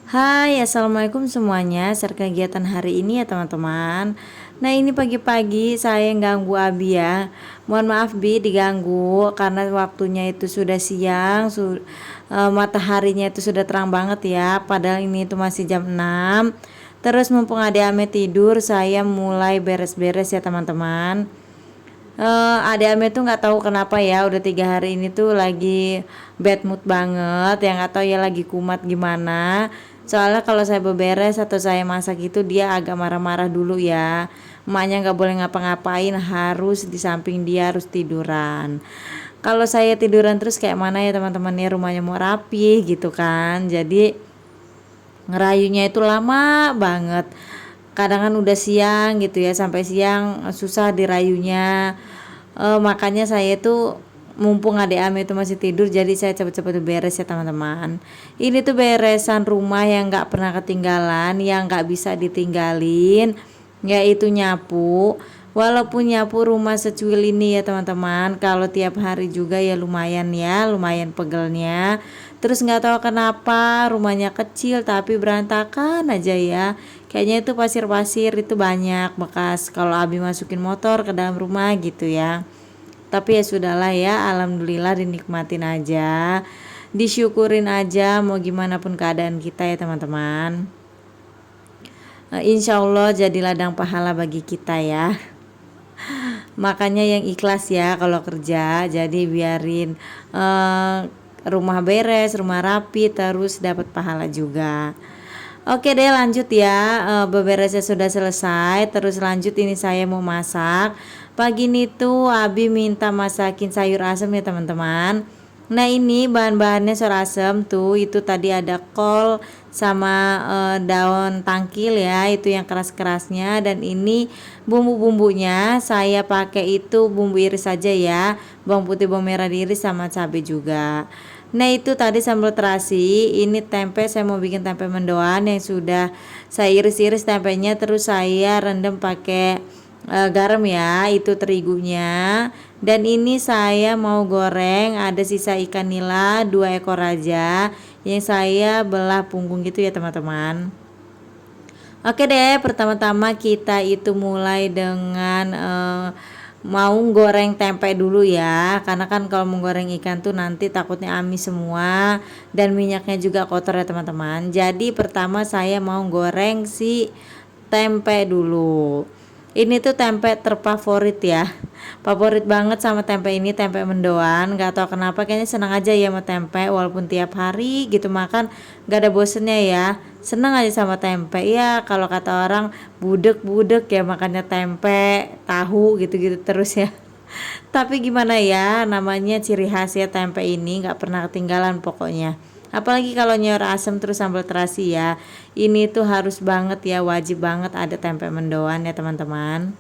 Hai, assalamualaikum semuanya. Share kegiatan hari ini ya teman-teman. Nah ini pagi-pagi saya ganggu Abi ya. Mohon maaf Bi diganggu karena waktunya itu sudah siang, mataharinya itu sudah terang banget ya. Padahal ini itu masih jam 6. Terus mumpung adik Ame tidur, saya mulai beres-beres ya teman-teman. Adek Ame tuh nggak tahu kenapa ya udah 3 hari ini tuh lagi bad mood banget, yang nggak tahu ya lagi kumat gimana. Soalnya kalau saya beberes atau saya masak itu dia agak marah-marah dulu ya. Emaknya nggak boleh ngapa-ngapain, harus di samping dia harus tiduran. Kalau saya tiduran terus kayak mana ya teman-teman ya, rumahnya mau rapi gitu kan. Jadi ngerayunya itu lama banget, kadang kan udah siang gitu ya, sampai siang susah dirayunya. Makanya saya itu mumpung adik Ame itu masih tidur, jadi saya cepet-cepet beres ya teman-teman. Ini tuh beresan rumah yang nggak pernah ketinggalan, yang nggak bisa ditinggalin, yaitu nyapu. Walaupun nyapu rumah secuil ini ya teman-teman, kalau tiap hari juga ya, lumayan pegelnya. Terus nggak tahu kenapa rumahnya kecil tapi berantakan aja ya. Kayaknya itu pasir-pasir itu banyak bekas kalau Abi masukin motor ke dalam rumah gitu ya. Tapi ya sudahlah ya, alhamdulillah dinikmatin aja. Disyukurin aja mau gimana pun keadaan kita ya teman-teman. Insya Allah jadi ladang pahala bagi kita ya. Makanya yang ikhlas ya kalau kerja, jadi biarin rumah beres, rumah rapi, terus dapat pahala juga. Oke deh, lanjut ya. Beberesnya sudah selesai, terus lanjut ini saya mau masak. Pagi ini tuh Abi minta masakin sayur asem ya teman-teman. Nah ini bahan-bahannya sayur asem tuh, itu tadi ada kol sama daun tangkil ya, itu yang keras-kerasnya. Dan ini bumbu-bumbunya saya pakai itu bumbu iris saja ya, bawang putih, bawang merah diiris sama cabai juga. Nah itu tadi sambal terasi, ini tempe, saya mau bikin tempe mendoan yang sudah saya iris-iris tempenya, terus saya rendam pakai garam ya, itu terigunya. Dan ini saya mau goreng, ada sisa ikan nila 2 ekor aja yang saya belah punggung gitu ya teman-teman. Oke deh, pertama-tama kita itu mulai dengan mau goreng tempe dulu ya, karena kan kalau menggoreng ikan tuh nanti takutnya amis semua dan minyaknya juga kotor ya teman-teman. Jadi pertama saya mau goreng si tempe dulu. Ini tuh tempe terfavorit ya, favorit banget sama tempe ini, tempe mendoan. Gak tau kenapa kayaknya senang aja ya sama tempe, walaupun tiap hari gitu makan gak ada bosennya ya. Seneng aja sama tempe ya, kalau kata orang budek-budek ya makannya tempe tahu gitu-gitu terus ya. Tapi gimana ya, namanya ciri khas ya tempe ini, nggak pernah ketinggalan pokoknya. Apalagi kalau nyor asem terus sambal terasi ya, ini tuh harus banget ya, wajib banget ada tempe mendoan ya teman-teman.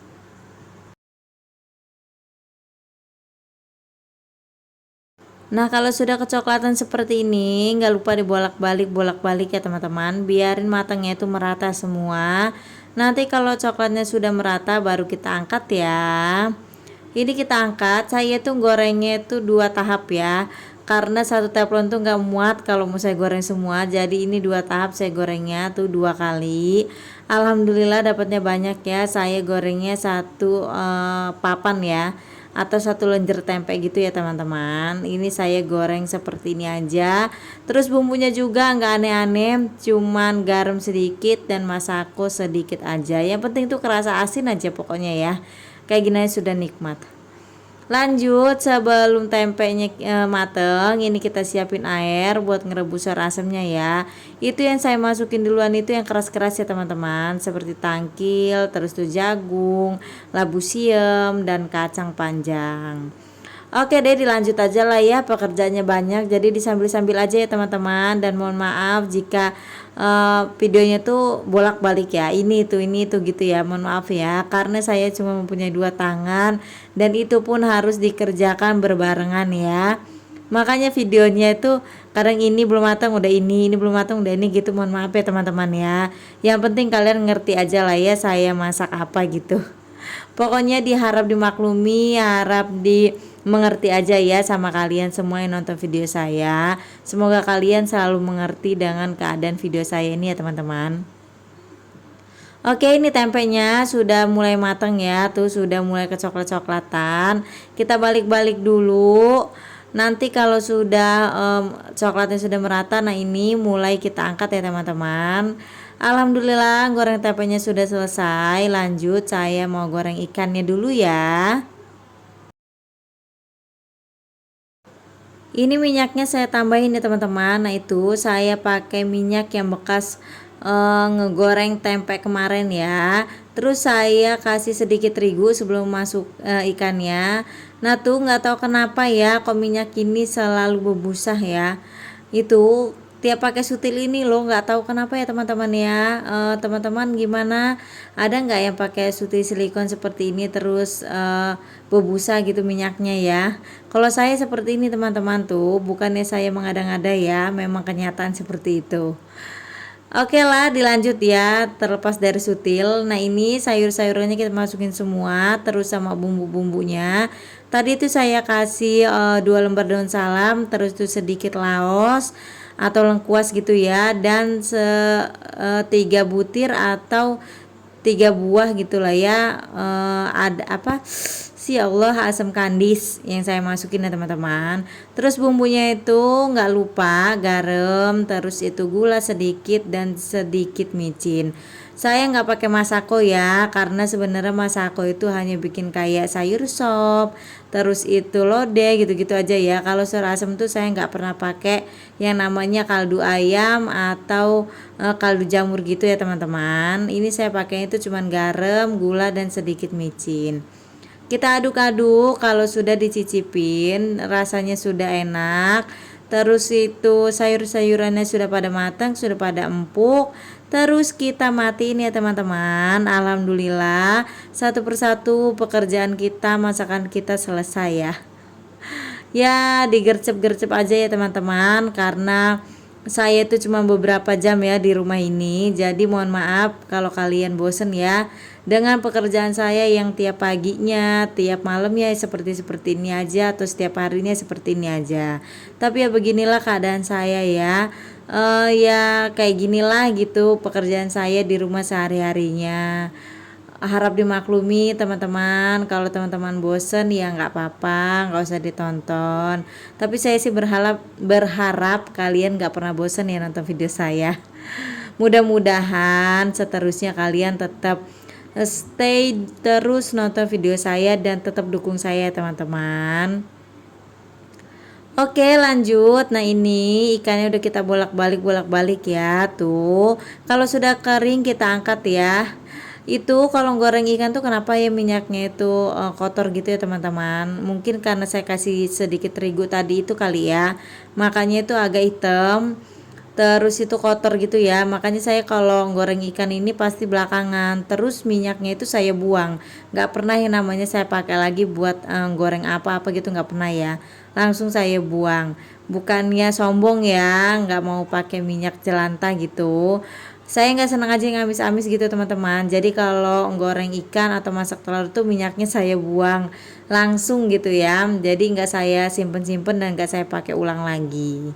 Nah kalau sudah kecoklatan seperti ini, nggak lupa dibolak-balik bolak-balik ya teman-teman, biarin matangnya itu merata semua. Nanti kalau coklatnya sudah merata baru kita angkat ya. Ini kita angkat, saya tuh gorengnya itu 2 tahap ya, karena satu teflon tuh nggak muat kalau mau saya goreng semua. Jadi ini 2 tahap saya gorengnya tuh 2 kali. Alhamdulillah dapatnya banyak ya, saya gorengnya satu papan ya, atau satu lenjer tempe gitu ya teman-teman. Ini saya goreng seperti ini aja. Terus bumbunya juga nggak aneh-aneh, cuman garam sedikit dan masako sedikit aja. Yang penting tuh kerasa asin aja pokoknya ya. Kayak gini aja sudah nikmat. Lanjut, sebelum tempenya mateng, ini kita siapin air buat ngerebus sayur asemnya ya. Itu yang saya masukin duluan itu yang keras-keras ya teman-teman, seperti tangkil, terus tuh jagung, labu siam, dan kacang panjang. Oke deh, dilanjut aja lah ya, pekerjaannya banyak, jadi disambil-sambil aja ya teman-teman. Dan mohon maaf jika videonya tuh bolak-balik ya, ini itu gitu ya, mohon maaf ya, karena saya cuma mempunyai 2 tangan dan itu pun harus dikerjakan berbarengan ya. Makanya videonya itu kadang ini belum matang udah ini belum matang udah ini gitu, mohon maaf ya teman-teman ya. Yang penting kalian ngerti aja lah ya saya masak apa gitu. Pokoknya diharap dimaklumi, harap di mengerti aja ya sama kalian semua yang nonton video saya. Semoga kalian selalu mengerti dengan keadaan video saya ini ya teman-teman. Oke, ini tempenya sudah mulai matang ya, tuh sudah mulai kecoklat-coklatan. Kita balik-balik dulu. Nanti kalau sudah coklatnya sudah merata, nah ini mulai kita angkat ya teman-teman. Alhamdulillah goreng tempenya sudah selesai. Lanjut saya mau goreng ikannya dulu ya. Ini minyaknya saya tambahin ya teman-teman. Nah itu saya pakai minyak yang bekas ngegoreng tempe kemarin ya. Terus saya kasih sedikit terigu sebelum masuk ikannya. Nah tuh nggak tahu kenapa ya kok minyak ini selalu berbusa ya. Itu tiap pakai sutil ini loh, nggak tahu kenapa ya teman-teman ya. Teman-teman gimana, ada nggak yang pakai sutil silikon seperti ini terus berbusa gitu minyaknya ya? Kalau saya seperti ini teman-teman, tuh bukannya saya mengada-ngada ya, memang kenyataan seperti itu. Oke lah, dilanjut ya, terlepas dari sutil. Nah ini sayur-sayurannya kita masukin semua, terus sama bumbu-bumbunya. Tadi itu saya kasih 2 lembar daun salam, terus itu sedikit laos atau lengkuas gitu ya, dan 3 butir atau 3 buah gitulah ya. Ada apa sih, Allah, asam kandis yang saya masukin ya teman-teman. Terus bumbunya itu nggak lupa garam, terus itu gula sedikit dan sedikit micin. Saya nggak pakai masako ya, karena sebenarnya masako itu hanya bikin kayak sayur sop, terus itu lodeh gitu-gitu aja ya. Kalau sayur asam tuh saya nggak pernah pakai yang namanya kaldu ayam atau kaldu jamur gitu ya teman-teman. Ini saya pakai itu cuman garam, gula dan sedikit micin. Kita aduk-aduk, kalau sudah dicicipin rasanya sudah enak. Terus itu sayur-sayurannya sudah pada matang, sudah pada empuk. Terus kita matiin ya teman-teman. Alhamdulillah satu persatu pekerjaan kita, masakan kita selesai ya. Ya digercep-gercep aja ya teman-teman, karena saya itu cuma beberapa jam ya di rumah ini. Jadi mohon maaf kalau kalian bosen ya dengan pekerjaan saya yang tiap paginya, tiap malamnya seperti ini aja, atau setiap harinya seperti ini aja. Tapi ya beginilah keadaan saya ya. Ya kayak ginilah gitu pekerjaan saya di rumah sehari-harinya. Harap dimaklumi teman-teman, kalau teman-teman bosen ya nggak apa-apa, nggak usah ditonton. Tapi saya sih berharap kalian nggak pernah bosen ya nonton video saya. Mudah-mudahan seterusnya kalian tetap stay terus nonton video saya dan tetap dukung saya teman-teman. Oke lanjut. Nah ini ikannya udah kita bolak-balik ya. Tuh kalau sudah kering kita angkat ya. Itu kalau goreng ikan tuh kenapa ya minyaknya itu kotor gitu ya teman-teman. Mungkin karena saya kasih sedikit terigu tadi itu kali ya, makanya itu agak hitam, terus itu kotor gitu ya. Makanya saya kalau goreng ikan ini pasti belakangan, terus minyaknya itu saya buang. Nggak pernah yang namanya saya pakai lagi buat goreng apa-apa gitu, nggak pernah ya, langsung saya buang. Bukannya sombong ya nggak mau pakai minyak jelantah gitu, saya nggak senang aja yang amis-amis gitu teman-teman. Jadi kalau goreng ikan atau masak telur tuh minyaknya saya buang langsung gitu ya, jadi nggak saya simpen-simpen dan nggak saya pakai ulang lagi.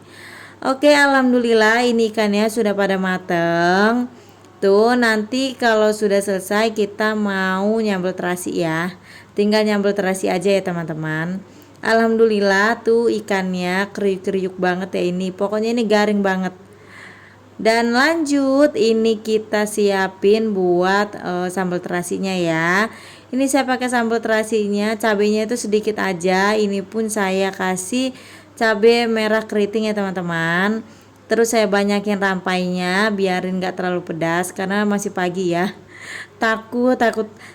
Oke alhamdulillah ini ikannya sudah pada mateng. Tuh nanti kalau sudah selesai kita mau nyambel terasi ya, tinggal nyambel terasi aja ya teman-teman. Alhamdulillah tuh ikannya kriuk-kriuk banget ya, ini pokoknya ini garing banget. Dan lanjut ini kita siapin buat sambal terasinya ya. Ini saya pakai sambal terasinya, cabenya itu sedikit aja. Ini pun saya kasih cabai merah keriting ya teman-teman. Terus saya banyakin rampainya biarin gak terlalu pedas karena masih pagi ya. Takut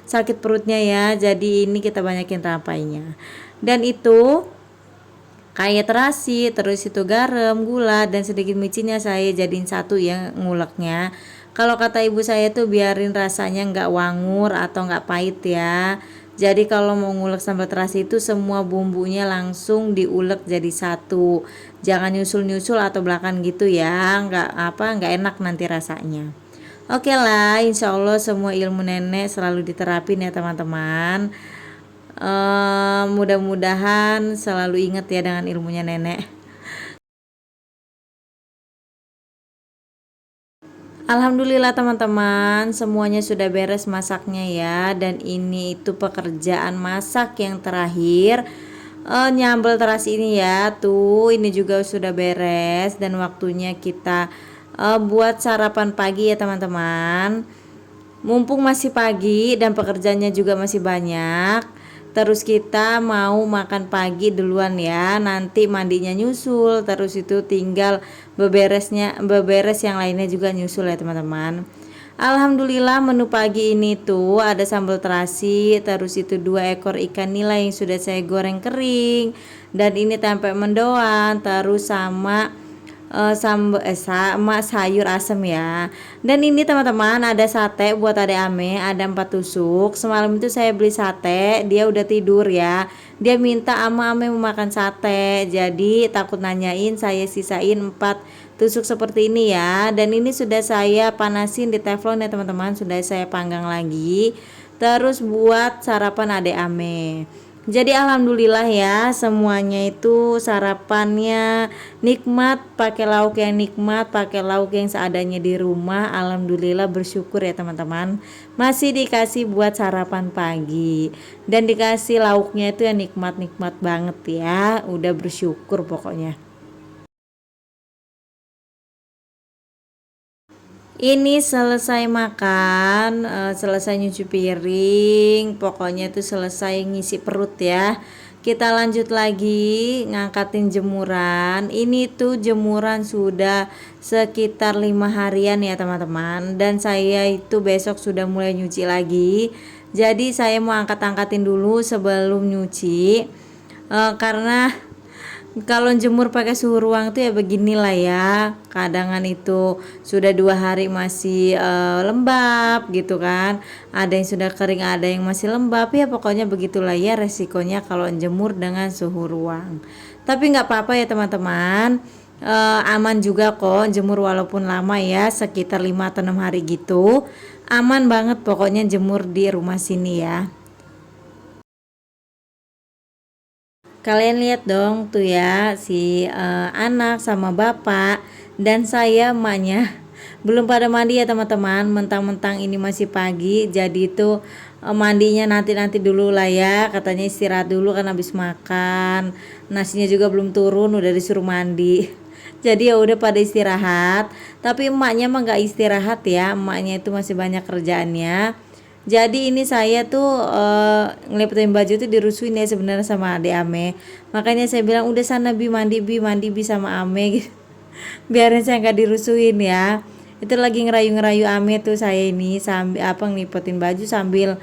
sakit perutnya ya. Jadi ini kita banyakin rampainya. Dan itu kayak terasi, terus itu garam, gula dan sedikit micinnya saya jadiin satu ya nguleknya. Kalau kata ibu saya tuh biarin rasanya nggak wangur atau nggak pahit ya. Jadi kalau mau ngulek sambal terasi itu semua bumbunya langsung diulek jadi satu. Jangan nyusul-nyusul atau belakang gitu ya, nggak enak nanti rasanya. Oke lah, insya Allah semua ilmu nenek selalu diterapin ya teman-teman. Mudah-mudahan selalu ingat ya dengan ilmunya nenek. Alhamdulillah teman-teman, semuanya sudah beres masaknya ya. Dan ini itu pekerjaan masak yang terakhir. Nyambel terasi ini ya, tuh ini juga sudah beres. Dan waktunya kita buat sarapan pagi ya teman-teman. Mumpung masih pagi dan pekerjaannya juga masih banyak, terus kita mau makan pagi duluan ya, nanti mandinya nyusul, terus itu tinggal beberes yang lainnya juga nyusul ya teman-teman. Alhamdulillah menu pagi ini tuh ada sambal terasi, terus itu 2 ekor ikan nila yang sudah saya goreng kering, dan ini tempe mendoan, terus sama sayur asem ya. Dan ini teman-teman ada sate buat adek Ame, ada 4 tusuk. Semalam itu saya beli sate, dia udah tidur ya. Dia minta Ame mau makan sate, jadi takut nanyain, saya sisain 4 tusuk seperti ini ya. Dan ini sudah saya panasin di teflon ya teman-teman, sudah saya panggang lagi. Terus buat sarapan adek Ame. Jadi alhamdulillah ya, semuanya itu sarapannya nikmat, pakai lauk yang nikmat, pakai lauk yang seadanya di rumah. Alhamdulillah, bersyukur ya teman-teman. Masih dikasih buat sarapan pagi dan dikasih lauknya itu yang nikmat-nikmat banget ya. Udah bersyukur pokoknya. Ini selesai makan, selesai nyuci piring, pokoknya itu selesai ngisi perut ya. Kita lanjut lagi ngangkatin jemuran. Ini tuh jemuran sudah sekitar 5 harian ya teman-teman. Dan saya itu besok sudah mulai nyuci lagi. Jadi saya mau angkat-angkatin dulu sebelum nyuci, karena kalau jemur pakai suhu ruang tuh ya beginilah ya, kadangan itu sudah 2 hari masih lembab gitu kan, ada yang sudah kering, ada yang masih lembab ya, pokoknya begitulah ya resikonya kalau jemur dengan suhu ruang. Tapi nggak apa-apa ya teman-teman, aman juga kok jemur walaupun lama ya, sekitar 5 atau 6 hari gitu, aman banget pokoknya jemur di rumah sini ya. Kalian lihat dong tuh ya, si anak sama bapak dan saya emaknya belum pada mandi ya teman-teman. Mentang-mentang ini masih pagi, jadi itu mandinya nanti dulu lah ya, katanya istirahat dulu kan habis makan. Nasinya juga belum turun udah disuruh mandi. Jadi ya udah pada istirahat, tapi emaknya mah nggak istirahat ya, emaknya itu masih banyak kerjaannya. Jadi ini saya tuh ngelipetin baju tuh dirusuin ya sebenarnya sama Ade Ame. Makanya saya bilang udah sana mandi bi sama Ame gitu. Biarin saya nggak dirusuin ya. Itu lagi ngerayu-ngerayu Ame tuh saya ini sambil apa ngelipetin baju sambil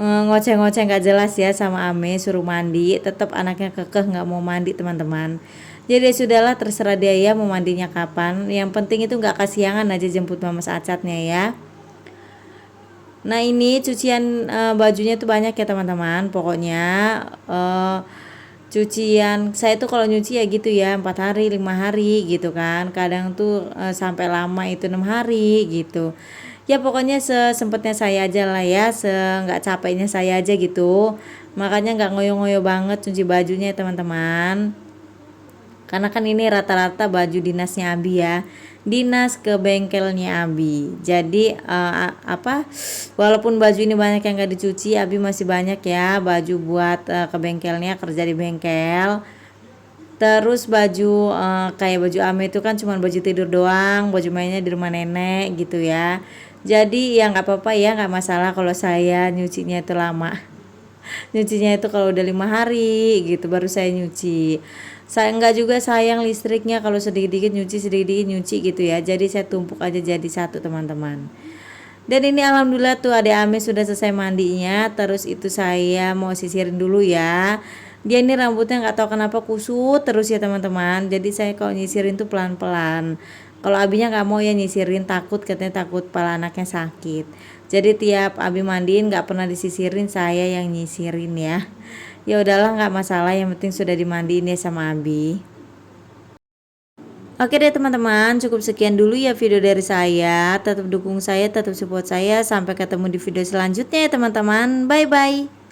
ngoceh-ngoceh nggak jelas ya sama Ame suruh mandi. Tetap anaknya kekeh nggak mau mandi teman-teman. Jadi ya sudahlah, terserah dia ya mau mandinya kapan. Yang penting itu nggak kasiangan aja jemput mama acatnya ya. Nah ini cucian bajunya tuh banyak ya teman-teman. Pokoknya cucian saya tuh kalau nyuci ya gitu ya 4 hari 5 hari gitu kan. Kadang tuh sampai lama itu 6 hari gitu. Ya pokoknya sesempatnya saya aja lah ya, nggak capeknya saya aja gitu. Makanya nggak ngoyo-ngoyo banget cuci bajunya ya teman-teman, karena kan ini rata-rata baju dinasnya Abi ya, dinas ke bengkelnya Abi. Jadi walaupun baju ini banyak yang gak dicuci, Abi masih banyak ya baju buat ke bengkelnya, kerja di bengkel. Terus baju kayak baju Ame itu kan cuma baju tidur doang, baju mainnya di rumah nenek gitu ya. Jadi ya nggak apa-apa ya, nggak masalah kalau saya nyucinya itu lama. Nyucinya itu kalau udah 5 hari gitu baru saya nyuci. Saya enggak juga sayang listriknya, kalau sedikit-dikit nyuci sedikit-dikit nyuci gitu ya. Jadi saya tumpuk aja jadi satu teman-teman. Dan ini alhamdulillah tuh Ade Ame sudah selesai mandinya. Terus itu saya mau sisirin dulu ya. Dia ini rambutnya nggak tahu kenapa kusut terus ya teman-teman. Jadi saya kalau nyisirin tuh pelan-pelan. Kalau Abinya nggak mau ya nyisirin, takut katanya, takut kepala anaknya sakit. Jadi tiap Abi mandiin nggak pernah disisirin, saya yang nyisirin ya. Ya udahlah nggak masalah, yang penting sudah dimandiin ya sama Abi. Oke deh teman-teman, cukup sekian dulu ya video dari saya. Tetap dukung saya, tetap support saya. Sampai ketemu di video selanjutnya ya teman-teman. Bye bye.